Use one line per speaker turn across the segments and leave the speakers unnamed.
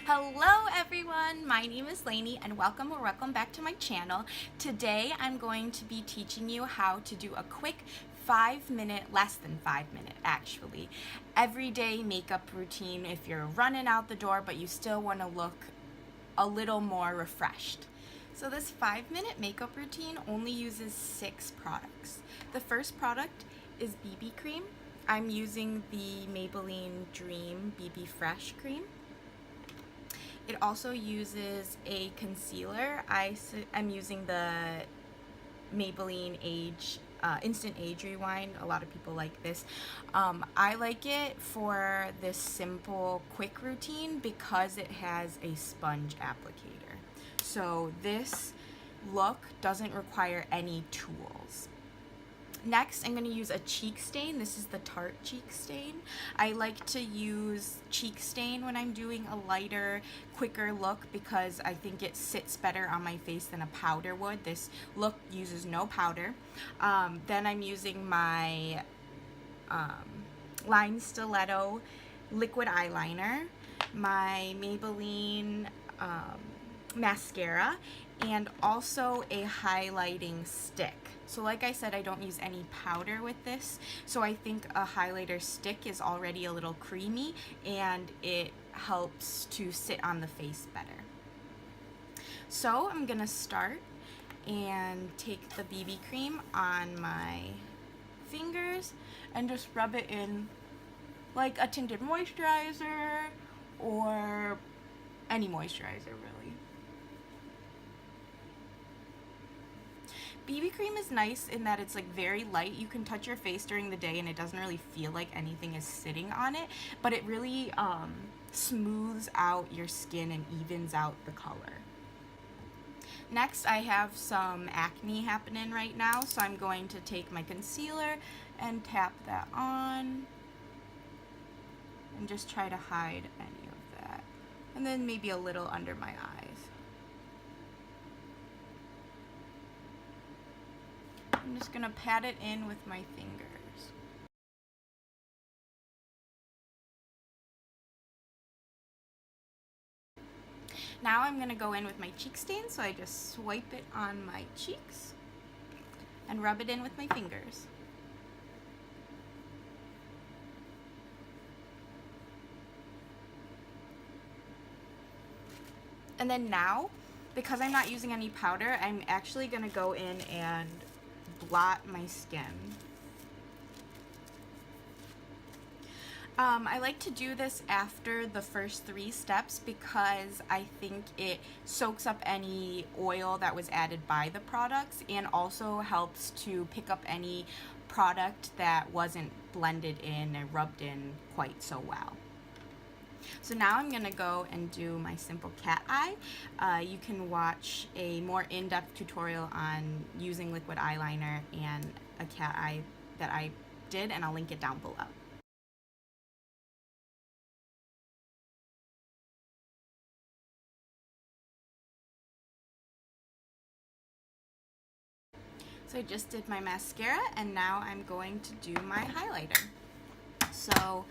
Hello everyone, my name is Lainey and welcome back to my channel. Today I'm going to be teaching you how to do a quick 5-minute, less than 5 minute actually, everyday makeup routine if you're running out the door but you still want to look a little more refreshed. So this 5-minute makeup routine only uses 6 products. The first product is BB cream. I'm using the Maybelline Dream BB Fresh cream. It also uses a concealer. I'm using the Maybelline Instant Age Rewind. A lot of people like this. I like it for this simple, quick routine because it has a sponge applicator. So this look doesn't require any tools. Next, I'm going to use a cheek stain. This is the Tarte cheek stain. I like to use cheek stain when I'm doing a lighter, quicker look because I think it sits better on my face than a powder would. This look uses no powder. Then I'm using my Line Stiletto liquid eyeliner, my Maybelline mascara, and also a highlighting stick. So like I said, I don't use any powder with this, so I think a highlighter stick is already a little creamy and it helps to sit on the face better. So I'm gonna start and take the BB cream on my fingers and just rub it in like a tinted moisturizer or any moisturizer really. BB cream is nice in that it's like very light. You can touch your face during the day and it doesn't really feel like anything is sitting on it, but it really smooths out your skin and evens out the color. Next, I have some acne happening right now, so I'm going to take my concealer and tap that on and just try to hide any of that. And then maybe a little under my eyes. I'm just going to pat it in with my fingers. Now I'm going to go in with my cheek stain, so I just swipe it on my cheeks and rub it in with my fingers. And then now, because I'm not using any powder, I'm actually going to go in and blot my skin. I like to do this after the first 3 steps because I think it soaks up any oil that was added by the products and also helps to pick up any product that wasn't blended in and rubbed in quite so well. So now I'm going to go and do my simple cat eye. You can watch a more in-depth tutorial on using liquid eyeliner and a cat eye that I did, and I'll link it down below. So I just did my mascara and now I'm going to do my highlighter. So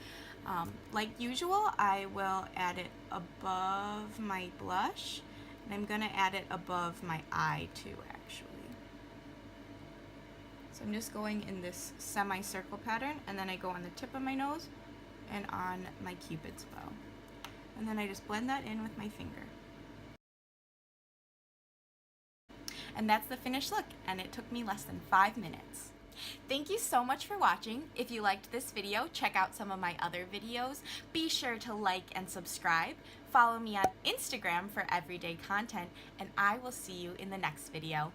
like usual, I will add it above my blush, and I'm going to add it above my eye too, actually. So I'm just going in this semicircle pattern, and then I go on the tip of my nose and on my Cupid's bow. And then I just blend that in with my finger. And that's the finished look, and it took me less than 5 minutes. Thank you so much for watching. If you liked this video, check out some of my other videos. Be sure to like and subscribe. Follow me on Instagram for everyday content, and I will see you in the next video.